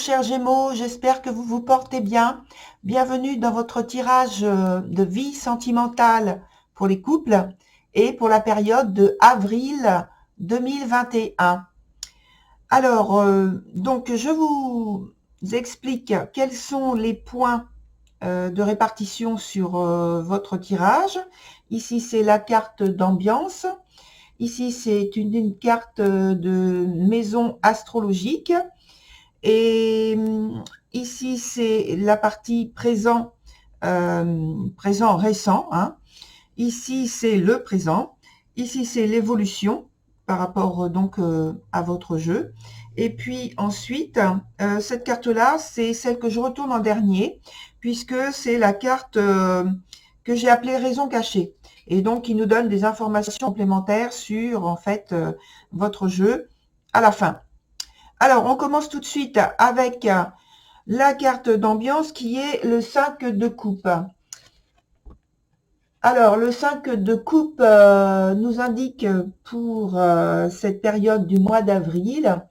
chers Gémeaux, j'espère que vous vous portez bien. Bienvenue dans votre tirage de vie sentimentale pour les couples et pour la période de avril 2021. Alors, donc je vous explique quels sont les points de répartition sur votre tirage. Ici, c'est la carte d'ambiance. Ici, c'est une carte de maison astrologique. Et ici, c'est la partie présent, présent récent. Hein. Ici, c'est le présent. Ici, c'est l'évolution par rapport donc à votre jeu. Et puis ensuite, cette carte-là, c'est celle que je retourne en dernier, puisque c'est la carte que j'ai appelée raison cachée. Et donc, il nous donne des informations complémentaires sur, en fait, votre jeu à la fin. Alors, on commence tout de suite avec la carte d'ambiance qui est le 5 de coupe. Alors, le 5 de coupe nous indique pour cette période du mois d'avril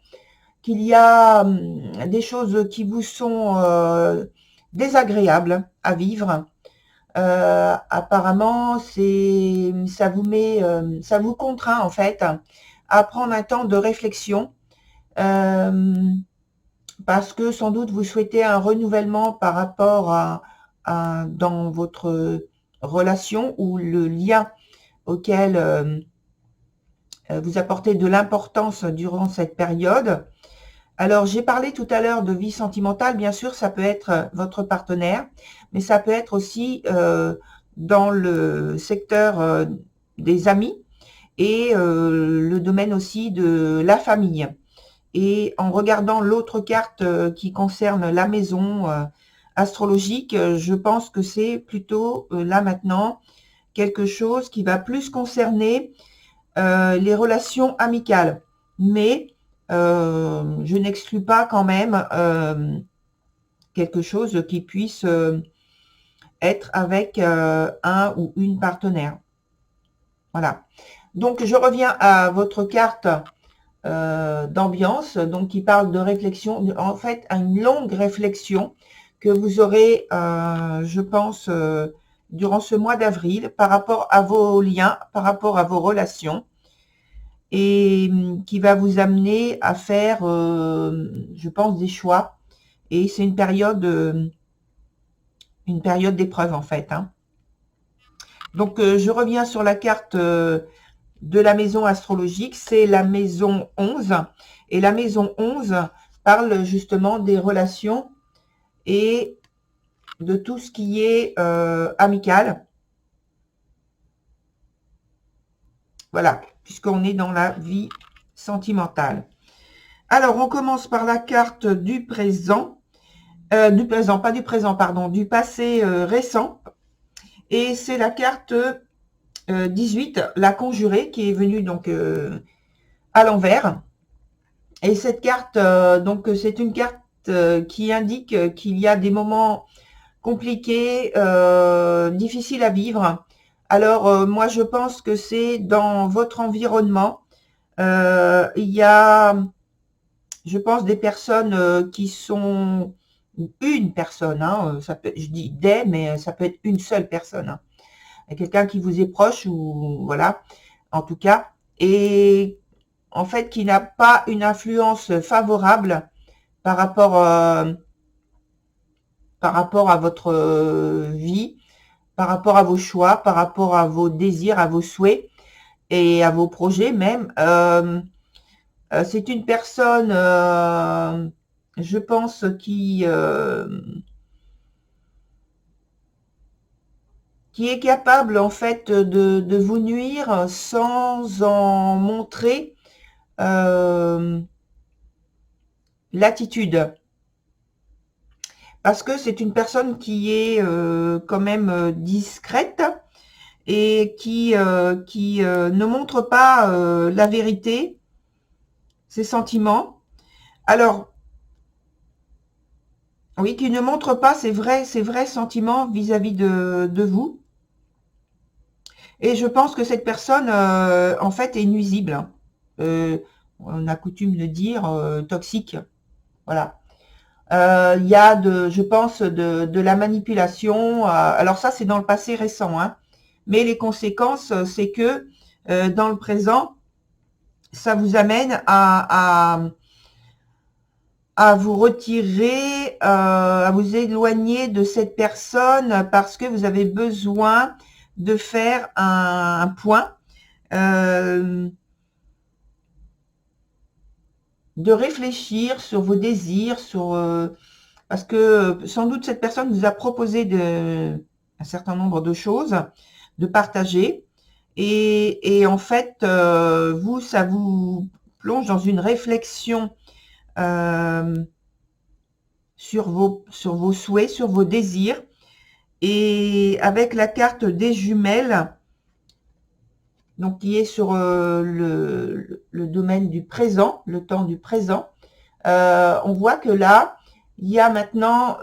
qu'il y a des choses qui vous sont désagréables à vivre. Apparemment, ça vous contraint en fait à prendre un temps de réflexion. Parce que sans doute vous souhaitez un renouvellement par rapport dans votre relation ou le lien auquel vous apportez de l'importance durant cette période. Alors, j'ai parlé tout à l'heure de vie sentimentale, bien sûr, ça peut être votre partenaire, mais ça peut être aussi dans le secteur des amis et le domaine aussi de la famille. Et en regardant l'autre carte qui concerne la maison astrologique, je pense que c'est plutôt là maintenant quelque chose qui va plus concerner les relations amicales. Mais je n'exclus pas quand même quelque chose qui puisse être avec un ou une partenaire. Voilà. Donc, je reviens à votre carte d'ambiance, donc qui parle de réflexion, en fait, une longue réflexion que vous aurez, je pense, durant ce mois d'avril par rapport à vos liens, par rapport à vos relations, et qui va vous amener à faire, je pense, des choix. Et c'est une période d'épreuve, en fait. Hein. Donc, je reviens sur la carte de la maison astrologique, c'est la maison 11. Et la maison 11 parle justement des relations et de tout ce qui est amical. Voilà, puisqu'on est dans la vie sentimentale. Alors, on commence par la carte du présent. Pas du présent, pardon, du passé récent. Et c'est la carte 18, la conjurée, qui est venue donc à l'envers. Et cette carte, donc c'est une carte qui indique qu'il y a des moments compliqués, difficiles à vivre. Alors, moi, je pense que c'est dans votre environnement. Il y a, je pense, des personnes qui sont une personne. Hein, ça peut, je dis des, mais ça peut être une seule personne. Hein. Quelqu'un qui vous est proche ou voilà, en tout cas. Et en fait, qui n'a pas une influence favorable par rapport à votre vie, par rapport à vos choix, par rapport à vos désirs, à vos souhaits et à vos projets même. C'est une personne, je pense, qui est capable en fait de vous nuire sans en montrer l'attitude. Parce que c'est une personne qui est quand même discrète et qui ne montre pas la vérité, ses sentiments. Alors, oui, qui ne montre pas ses vrais sentiments vis-à-vis de vous. Et je pense que cette personne, en fait, est nuisible. On a coutume de dire toxique. Voilà. Il y a je pense, de la manipulation. Alors ça, c'est dans le passé récent, hein. Mais les conséquences, c'est que dans le présent, ça vous amène à vous retirer, à vous éloigner de cette personne parce que vous avez besoin de faire un point, de réfléchir sur vos désirs, parce que sans doute cette personne vous a proposé un certain nombre de choses, de partager, et en fait, vous, ça vous plonge dans une réflexion sur vos souhaits, sur vos désirs. Et avec la carte des jumelles, donc qui est sur le domaine du présent, le temps du présent, on voit que là, il y a maintenant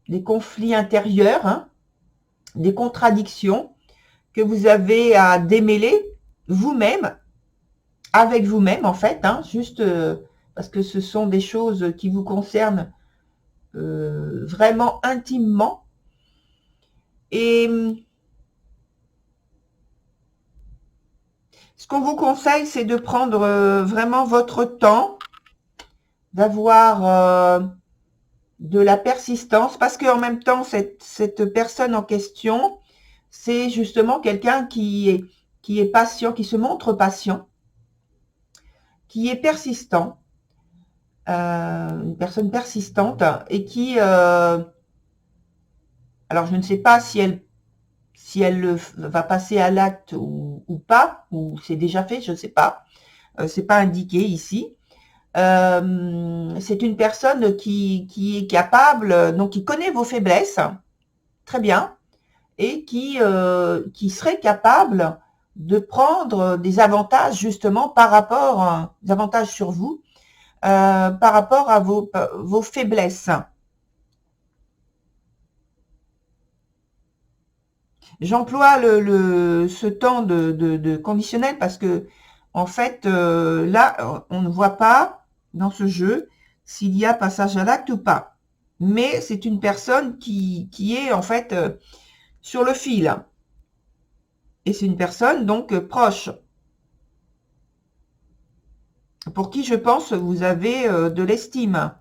des conflits intérieurs, hein, des contradictions que vous avez à démêler vous-même, avec vous-même en fait, hein, juste parce que ce sont des choses qui vous concernent vraiment intimement. Et ce qu'on vous conseille, c'est de prendre vraiment votre temps, d'avoir de la persistance, parce qu'en même temps, cette personne en question, c'est justement quelqu'un qui est patient, qui se montre patient, qui est persistant, une personne persistante, et qui, alors je ne sais pas si elle va passer à l'acte ou pas, ou c'est déjà fait, je ne sais pas. C'est pas indiqué ici. C'est une personne qui est capable, donc qui connaît vos faiblesses, très bien, et qui serait capable de prendre des avantages justement par rapport, des avantages sur vous, par rapport à vos faiblesses. J'emploie ce temps de conditionnel parce que, en fait, là, on ne voit pas dans ce jeu s'il y a passage à l'acte ou pas. Mais c'est une personne qui est, en fait, sur le fil. Et c'est une personne, donc, proche. Pour qui, je pense, vous avez de l'estime.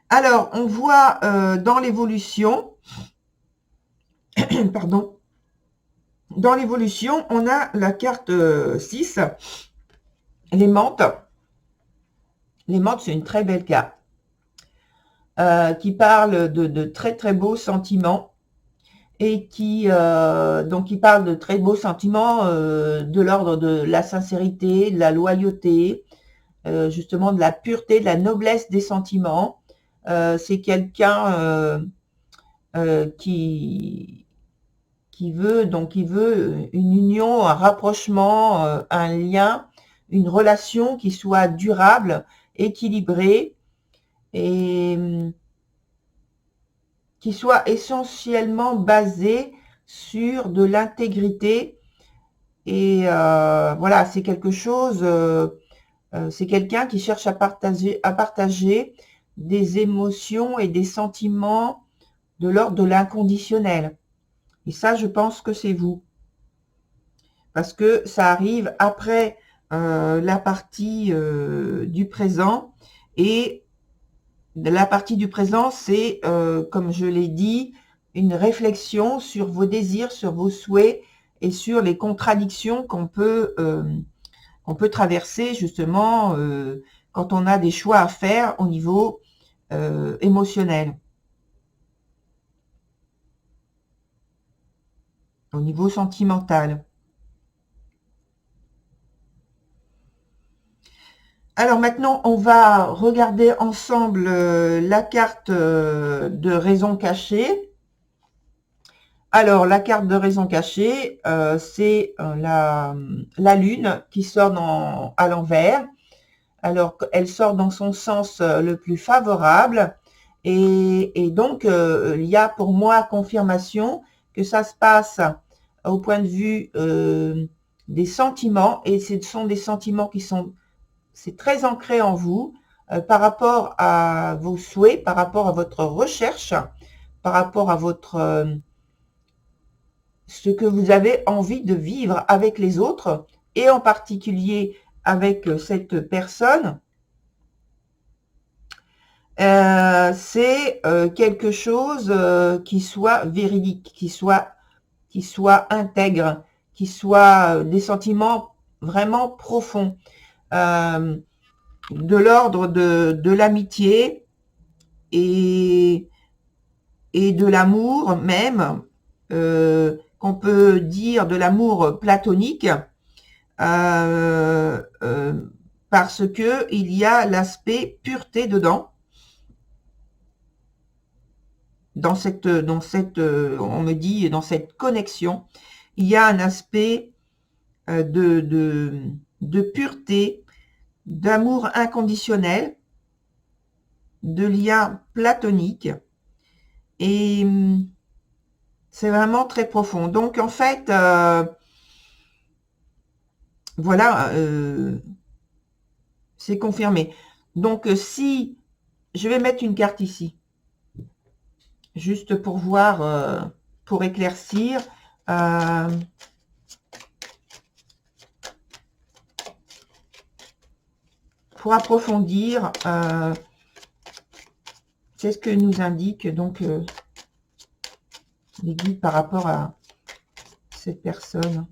Alors, on voit dans l'évolution, pardon, dans l'évolution, on a la carte 6, les menthes. Les menthes, c'est une très belle carte qui parle de très très beaux sentiments et qui parle de très beaux sentiments de l'ordre de la sincérité, de la loyauté, justement de la pureté, de la noblesse des sentiments. C'est quelqu'un qui veut une union, un rapprochement, un lien, une relation qui soit durable, équilibrée et qui soit essentiellement basée sur de l'intégrité. Et voilà, c'est quelque chose, c'est quelqu'un qui cherche à partager des émotions et des sentiments de l'ordre de l'inconditionnel. Et ça, je pense que c'est vous. Parce que ça arrive après la partie du présent. Et la partie du présent, c'est, comme je l'ai dit, une réflexion sur vos désirs, sur vos souhaits et sur les contradictions qu'on peut traverser justement quand on a des choix à faire au niveau émotionnel, au niveau sentimental. Alors maintenant, on va regarder ensemble la carte de raison cachée. Alors, la carte de raison cachée, c'est la lune qui sort à l'envers. Alors, elle sort dans son sens le plus favorable. Et donc, il y a pour moi confirmation que ça se passe au point de vue des sentiments. Et ce sont des sentiments c'est très ancré en vous, par rapport à vos souhaits, par rapport à votre recherche, par rapport à votre ce que vous avez envie de vivre avec les autres, et en particulier avec cette personne. C'est quelque chose qui soit véridique, qui soit intègre, qui soit des sentiments vraiment profonds, de l'ordre de l'amitié et de l'amour même, qu'on peut dire de l'amour platonique, parce que il y a l'aspect pureté dedans. Dans cette, on me dit, dans cette connexion, il y a un aspect de pureté, d'amour inconditionnel, de lien platonique, et c'est vraiment très profond. Donc en fait, voilà, c'est confirmé. Donc si, je vais mettre une carte ici, juste pour voir, pour éclaircir. Pour approfondir, c'est ce que nous indique donc les guides par rapport à cette personne.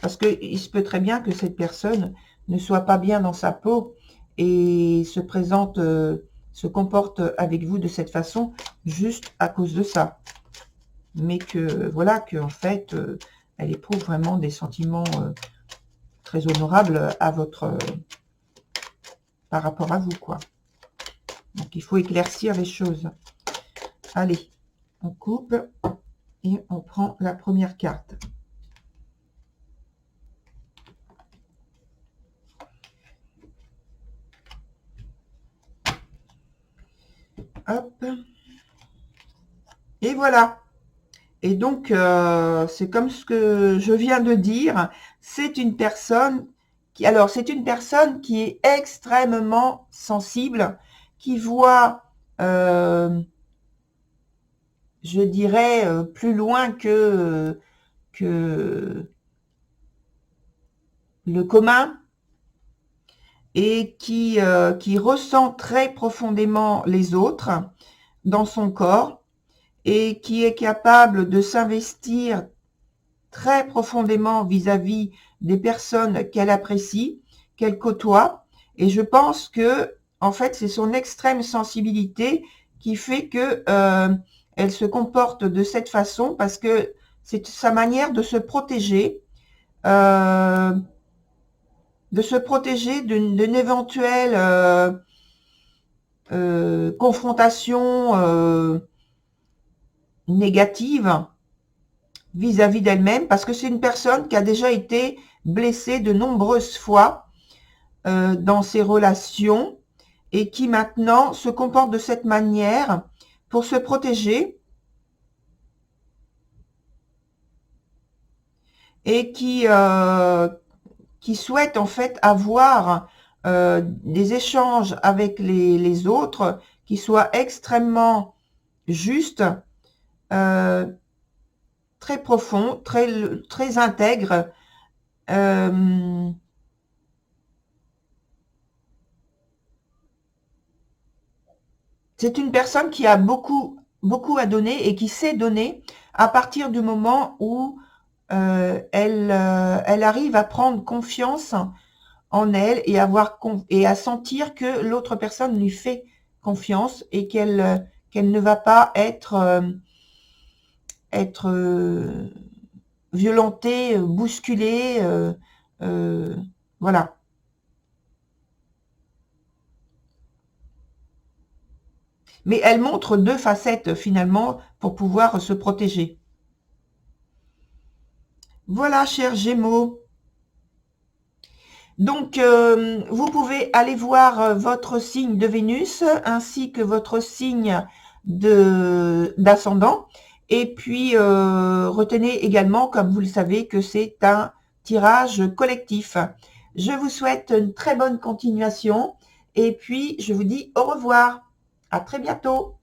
Parce qu'il se peut très bien que cette personne ne soit pas bien dans sa peau et se présente, se comporte avec vous de cette façon juste à cause de ça. Mais que, voilà, qu'en fait, elle éprouve vraiment des sentiments très honorables à votre... par rapport à vous, quoi. Donc, il faut éclaircir les choses. Allez, on coupe et on prend la première carte. Hop. Et voilà. Et donc, c'est comme ce que je viens de dire. C'est une personne qui... Alors, c'est une personne qui est extrêmement sensible, qui voit, je dirais, plus loin que le commun, et qui ressent très profondément les autres dans son corps, et qui est capable de s'investir très profondément vis-à-vis des personnes qu'elle apprécie, qu'elle côtoie. Et je pense que, en fait, c'est son extrême sensibilité qui fait que elle se comporte de cette façon, parce que c'est sa manière de se protéger, d'une éventuelle confrontation négative vis-à-vis d'elle-même, parce que c'est une personne qui a déjà été blessée de nombreuses fois dans ses relations, et qui maintenant se comporte de cette manière pour se protéger, et qui souhaite en fait avoir des échanges avec les autres qui soient extrêmement justes, très profonds, très intègres. C'est une personne qui a beaucoup à donner, et qui sait donner à partir du moment où elle arrive à prendre confiance en elle, et et à sentir que l'autre personne lui fait confiance, et qu'elle ne va pas être violentée, bousculée, voilà. Mais elle montre deux facettes finalement pour pouvoir se protéger. Voilà, chers Gémeaux. Donc, vous pouvez aller voir votre signe de Vénus ainsi que votre signe d'ascendant. Et puis, retenez également, comme vous le savez, que c'est un tirage collectif. Je vous souhaite une très bonne continuation. Et puis, je vous dis au revoir. À très bientôt.